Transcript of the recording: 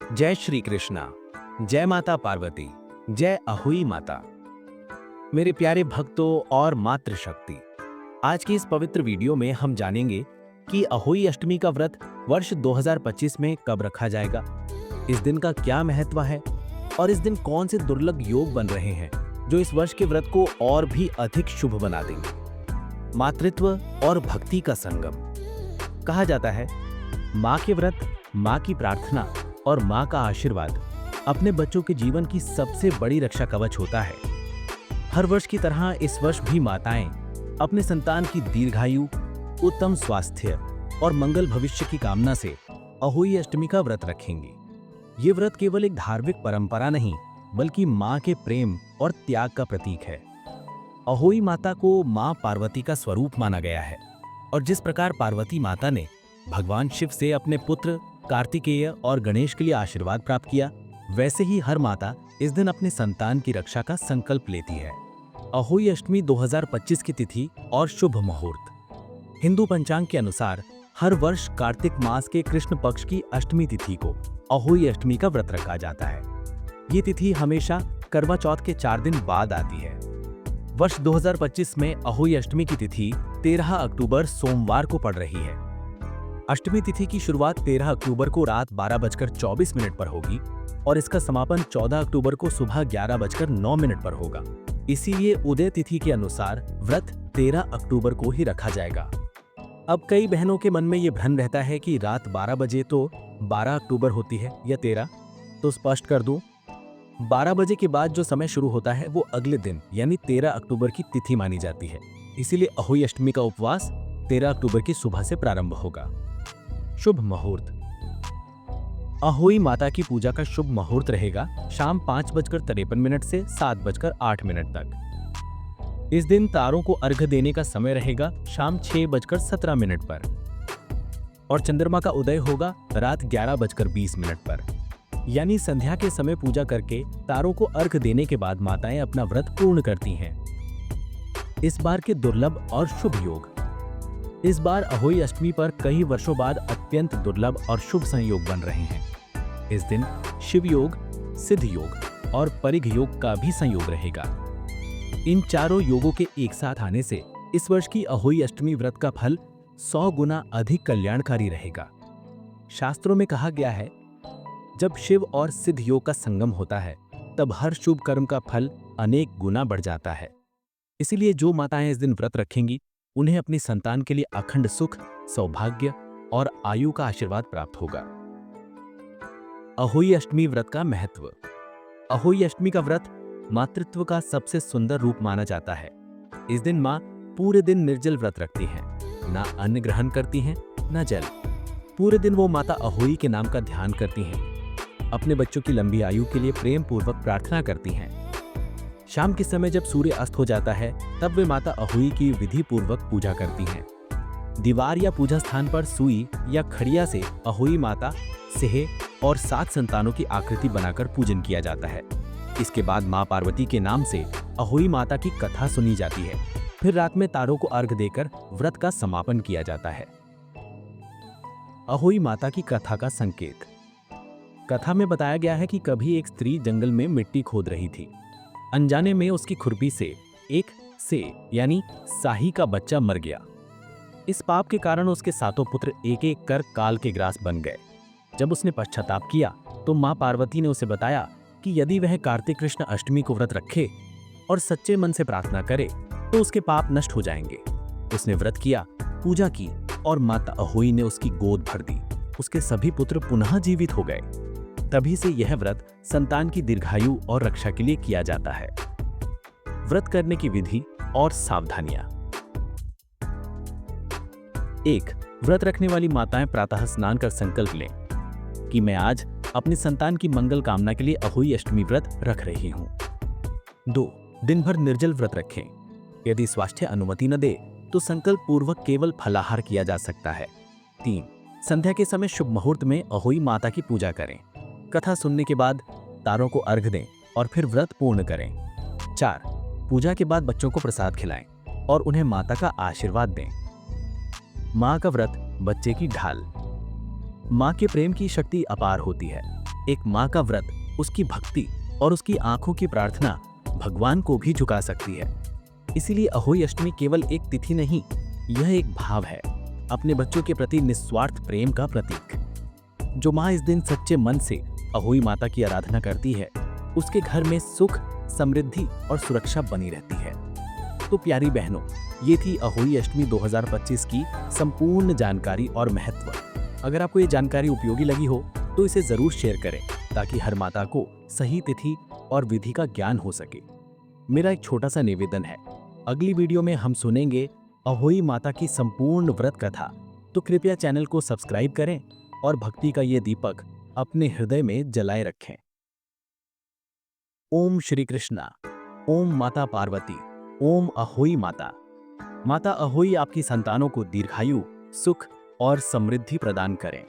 जय श्री कृष्णा। जय माता पार्वती। जय अहोई माता। मेरे प्यारे भक्तों और मातृशक्ति, आज की इस पवित्र वीडियो में हम जानेंगे कि अहोई अष्टमी का व्रत वर्ष 2025 में कब रखा जाएगा, इस दिन का क्या महत्व है और इस दिन कौन से दुर्लभ योग बन रहे हैं जो इस वर्ष के व्रत को और भी अधिक शुभ बना देंगे। मातृत्व और भक्ति का संगम। कहा जाता है, माँ के व्रत, माँ की प्रार्थना और माँ का आशीर्वाद अपने बच्चों के जीवन की सबसे बड़ी रक्षा कवच होता है। हर वर्ष की तरह इस वर्ष भी माताएं अपने संतान की दीर्घायु, उत्तम स्वास्थ्य और मंगल भविष्य की कामना से अहोई अष्टमी का व्रत रखेंगी। ये व्रत केवल एक धार्मिक परंपरा नहीं, बल्कि माँ के प्रेम और त्याग का प्रतीक है। अहोई माता को माँ पार्वती का स्वरूप माना गया है और जिस प्रकार पार्वती माता ने भगवान शिव से अपने पुत्र कार्तिकेय और गणेश के लिए आशीर्वाद प्राप्त किया, वैसे ही हर माता इस दिन अपने संतान की रक्षा का संकल्प लेती है। अहोई अष्टमी 2025 की तिथि और शुभ मुहूर्त। हिंदू पंचांग के अनुसार हर वर्ष कार्तिक मास के कृष्ण पक्ष की अष्टमी तिथि को अहोई अष्टमी का व्रत रखा जाता है। ये तिथि हमेशा करवा चौथ के 4 दिन बाद आती है। वर्ष 2025 में अहोई अष्टमी की तिथि 13 अक्टूबर सोमवार को पड़ रही है। अष्टमी तिथि की शुरुआत 13 अक्टूबर को रात 12:24 पर होगी और इसका समापन 14 अक्टूबर को सुबह 11:09 पर होगा। इसीलिए उदय तिथि के अनुसार व्रत 13 अक्टूबर को ही रखा जाएगा। अब कई बहनों के मन में ये भ्रम रहता है कि रात 12 बजे तो 12 अक्टूबर होती है या 13, तो स्पष्ट कर दूं, 12 बजे के बाद जो समय शुरू होता है वो अगले दिन यानी 13 अक्टूबर की तिथि मानी जाती है। इसीलिए अहोई अष्टमी का उपवास 13 अक्टूबर की सुबह से प्रारंभ होगा। शुभ मुहूर्त। अहोई माता की पूजा का शुभ मुहूर्त रहेगा शाम 5:53 से 7:08 तक। इस दिन तारों को अर्घ्य देने का समय रहेगा शाम 6:17 पर और चंद्रमा का उदय होगा रात 11:20 पर। यानी संध्या के समय पूजा करके तारों को अर्घ्य देने के बाद माताएं अपना व्रत पूर्ण करती हैं। इस बार के दुर्लभ और शुभ योग। इस बार अहोई अष्टमी पर कई वर्षों बाद अत्यंत दुर्लभ और शुभ संयोग बन रहे हैं। इस दिन शिव योग, सिद्ध योग और परिघ योग का भी संयोग रहेगा। इन चारों योगों के एक साथ आने से इस वर्ष की अहोई अष्टमी व्रत का फल 100 गुना अधिक कल्याणकारी रहेगा। शास्त्रों में कहा गया है, जब शिव और सिद्ध योग का संगम होता है तब हर शुभ कर्म का फल अनेक गुना बढ़ जाता है। इसीलिए जो माताएं इस दिन व्रत रखेंगी उन्हें अपनी संतान के लिए अखंड सुख, सौभाग्य और आयु का आशीर्वाद प्राप्त होगा। अहोई अष्टमी व्रत का महत्व। अहोई अष्टमी का व्रत मातृत्व का सबसे सुंदर रूप माना जाता है। इस दिन मां पूरे दिन निर्जल व्रत रखती हैं, ना अन्न ग्रहण करती हैं, ना जल। पूरे दिन वो माता अहोई के नाम का ध्यान करती हैं, अपने बच्चों की लंबी आयु के लिए प्रेम पूर्वक प्रार्थना करती हैं। शाम के समय जब सूर्य अस्त हो जाता है तब वे माता अहोई की विधि पूर्वक पूजा करती हैं। दीवार या पूजा स्थान पर सुई या खड़िया से अहोई माता, सेहे और 7 संतानों की आकृति बनाकर पूजन किया जाता है। इसके बाद मां पार्वती के नाम से अहोई माता की कथा सुनी जाती है। फिर रात में तारों को अर्घ्य देकर व्रत का समापन किया जाता है। अहोई माता की कथा का संकेत। कथा में बताया गया है कि कभी एक स्त्री जंगल में मिट्टी खोद रही थी। अनजाने में उसकी खुरपी से एक से यानी साही का बच्चा मर गया। इस पाप के कारण उसके 7 पुत्र एक एक कर काल के ग्रास बन गए। जब उसने पश्चाताप किया तो मां पार्वती ने उसे बताया कि यदि वह कार्तिक कृष्ण अष्टमी को व्रत रखे और सच्चे मन से प्रार्थना करे तो उसके पाप नष्ट हो जाएंगे। उसने व्रत किया, पूजा की और माता अहोई ने उसकी गोद भर दी। उसके सभी पुत्र पुनः जीवित हो गए। तभी से यह व्रत संतान की दीर्घायु और रक्षा के लिए किया जाता है। व्रत करने की विधि और सावधानियां। 1. व्रत रखने वाली माताएं प्रातः स्नान कर संकल्प लें कि मैं आज अपने संतान की मंगल कामना के लिए अहोई अष्टमी व्रत रख रही हूं। 2. दिन भर निर्जल व्रत रखें। यदि स्वास्थ्य अनुमति न दे तो संकल्प पूर्वक केवल फलाहार किया जा सकता है। 3. संध्या के समय शुभ मुहूर्त में अहोई माता की पूजा करें। कथा सुनने के बाद तारों को अर्घ्य दें और फिर व्रत पूर्ण करें। 4. पूजा के बाद बच्चों को प्रसाद खिलाएं और उन्हें माता का आशीर्वाद दें। मां का व्रत, बच्चे की ढाल। मां के प्रेम की शक्ति अपार होती है, एक माँ का व्रत उसकी भक्ति और उसकी आंखों की प्रार्थना भगवान को भी झुका सकती है। इसीलिए अहोई अष्टमी केवल एक तिथि नहीं, यह एक भाव है, अपने बच्चों के प्रति निस्वार्थ प्रेम का प्रतीक। जो माँ इस दिन सच्चे मन से अहोई माता की आराधना करती है, उसके घर में सुख, समृद्धि और सुरक्षा बनी रहती है। तो प्यारी बहनों, ये थी अहोई अष्टमी 2025 की संपूर्ण जानकारी और महत्व। अगर आपको ये जानकारी उपयोगी लगी हो तो इसे जरूर शेयर करें, ताकि हर माता को सही तिथि और विधि का ज्ञान हो सके। मेरा एक छोटा सा निवेदन है, अगली वीडियो में हम सुनेंगे अहोई माता की संपूर्ण व्रत कथा। तो कृपया चैनल को सब्सक्राइब करें और भक्ति का ये दीपक अपने हृदय में जलाए रखें। ओम श्री कृष्णा। ओम माता पार्वती। ओम अहोई माता। माता अहोई आपकी संतानों को दीर्घायु, सुख और समृद्धि प्रदान करें।